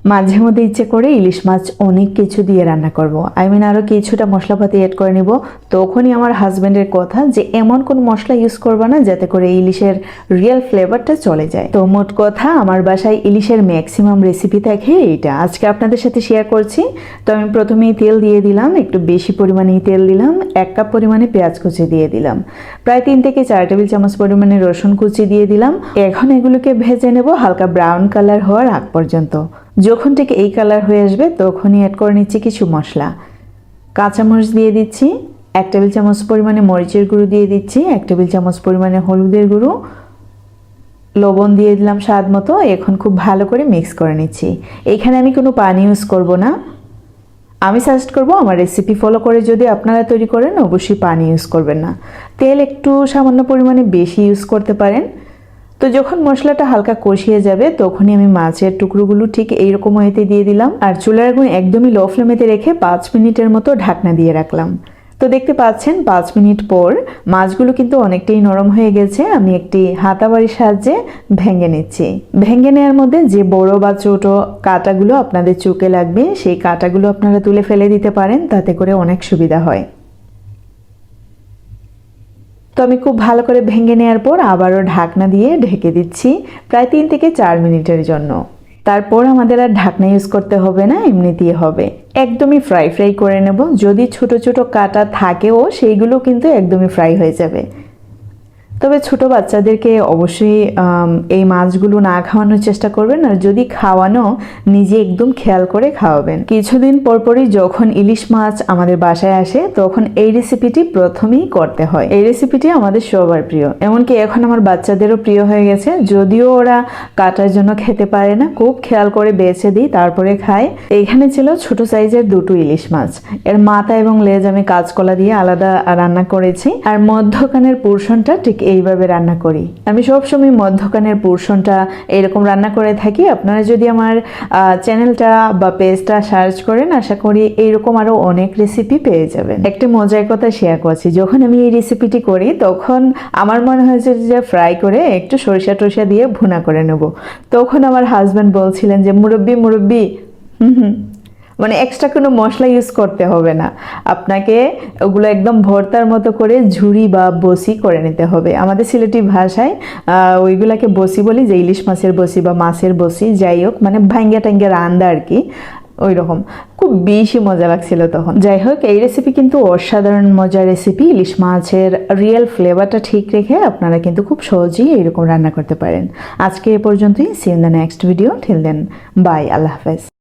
মাঝে মধ্যে ইচ্ছে করে ইলিশ মাছ অনেক কিছু দিয়ে রান্না করব। আরও কিছুটা মশলাপাতি অ্যাড করে নেব। তখনই আমার হাজব্যান্ডের কথা যে এমন কোন মশলা ইউজ করবা না যাতে করে ইলিশের রিয়েল ফ্লেভারটা চলে যায়। তো মোট কথা আমার বাসায় ইলিশের ম্যাক্সিমাম রেসিপি থাকে এইটা, আজকে আপনাদের সাথে শেয়ার করছি। তো আমি প্রথমেই তেল দিয়ে দিলাম, একটু বেশি পরিমাণেই তেল দিলাম। 1 কাপ পরিমাণে পেঁয়াজ কুচি দিয়ে দিলাম, প্রায় 3 থেকে 4 টেবিল চামচ পরিমাণে রসুন কুচি দিয়ে দিলাম। এখন এগুলোকে ভেজে নেব হালকা ব্রাউন কালার হওয়ার আগ পর্যন্ত। যখন থেকে এই কালার হয়ে আসবে তখনই অ্যাড করে নিচ্ছি কিছু মশলা। কাঁচামরিচ দিয়ে দিচ্ছি, 1 টেবিল চামচ পরিমাণে মরিচের গুঁড়ো দিয়ে দিচ্ছি, 1 টেবিল চামচ পরিমাণে হলুদের গুঁড়ো, লবণ দিয়ে দিলাম স্বাদ মতো। এখন খুব ভালো করে মিক্স করে নিচ্ছি। এইখানে আমি কোনো পানি ইউজ করব না। আমি সাজেস্ট করব আমার রেসিপি ফলো করে যদি আপনারা তৈরি করেন অবশ্যই পানি ইউজ করবেন না, তেল একটু সামান্য পরিমাণে বেশি ইউজ করতে পারেন। তো যখন মশলাটা হালকা কষিয়ে যাবে তখনই আমি মাছের টুকরোগুলো ঠিক এইরকম ওয়েতে দিয়ে দিলাম, আর চুলার আগুন একদমই লো ফ্লেমেতে রেখে 5 মিনিটের মতো ঢাকনা দিয়ে রাখলাম। তো দেখতে পাচ্ছেন 5 মিনিট পর মাছগুলো কিন্তু অনেকটাই নরম হয়ে গেছে। আমি একটি হাতাবাড়ির সাহায্যে ভেঙে নিচ্ছি। ভেঙে নেওয়ার মধ্যে যে বড় বা ছোট কাঁটাগুলো আপনাদের চোখে লাগবে সেই কাঁটাগুলো আপনারা তুলে ফেলে দিতে পারেন, তাতে করে অনেক সুবিধা হয়। তো আমি খুব ভালো করে ভেঙে নেওয়ার পর আবারও ঢাকনা দিয়ে ঢেকে দিচ্ছি প্রায় 3 থেকে 4 মিনিটের জন্য। তারপর আমাদের আর ঢাকনা ইউজ করতে হবে না, এমনিতেই হবে। একদমই ফ্রাই করে নেব। যদি ছোট ছোট কাটা থাকেও সেইগুলো কিন্তু একদমই ফ্রাই হয়ে যাবে। তবে ছোট বাচ্চাদেরকে অবশ্যই এই মাছগুলো না খাওয়ানোর চেষ্টা করবেন, আর যদি খাওয়ানো নিজে একদম খেয়াল করে খাওয়াবেন। কিছুদিন পরপরই যখন ইলিশ মাছ আমাদের বাসায় আসে তখন এই রেসিপিটি প্রথমেই করতে হয়। এই রেসিপিটি আমাদের সবার প্রিয়, এমনকি এখন আমার বাচ্চাদেরও প্রিয় হয়ে গেছে। যদিও ওরা কাটার জন্য খেতে পারে না, খুব খেয়াল করে বেছে দিই তারপরে খায়। এইখানে ছিল ছোট সাইজের 2টো ইলিশ মাছ। এর মাথা এবং লেজ আমি কাঁচকলা দিয়ে আলাদা রান্না করেছি, আর মধ্যখানের পোর্শনটা ঠিক এইভাবে রান্না করি। আমি সবসময় মধ্যখানের পোর্শনটা এরকম রান্না করে থাকি। আপনারা যদি আমার চ্যানেলটা বা পেজটা সার্চ করেন আশা করি এইরকম আরো অনেক রেসিপি পেয়ে যাবেন। একটা মজার কথা শেয়ার করছি, যখন আমি এই রেসিপিটি করি তখন আমার মনে হয়েছে যে ফ্রাই করে একটু সরিষা টরিষা দিয়ে ভুনা করে নেব। তখন আমার হাজব্যান্ড বলছিলেন যে মুরব্বি মানে এক্সট্রা কোনো মশলা ইউজ করতে হবে না, আপনাকে ওগুলো একদম ভর্তার মতো করে ঝুরি বা বসি করে নিতে হবে। আমাদের সিলেটি ভাষায় ওইগুলাকে বসি বলি, যে ইলিশ মাছের বসি বা মাছের বসি, যাই হোক মানে ভাঙ্গা টাঙ্গা রান্দা আর কি, ওই রকম। খুব বেশি মজা লাগছিল তখন। যাই হোক, এই রেসিপি কিন্তু অসাধারণ মজার রেসিপি। ইলিশ মাছের রিয়েল ফ্লেভারটা ঠিক রেখে আপনারা কিন্তু খুব সহজেই এরকম রান্না করতে পারেন। আজকে এ পর্যন্তই। See in the next video. Till then bye, আল্লাহ হাফেজ।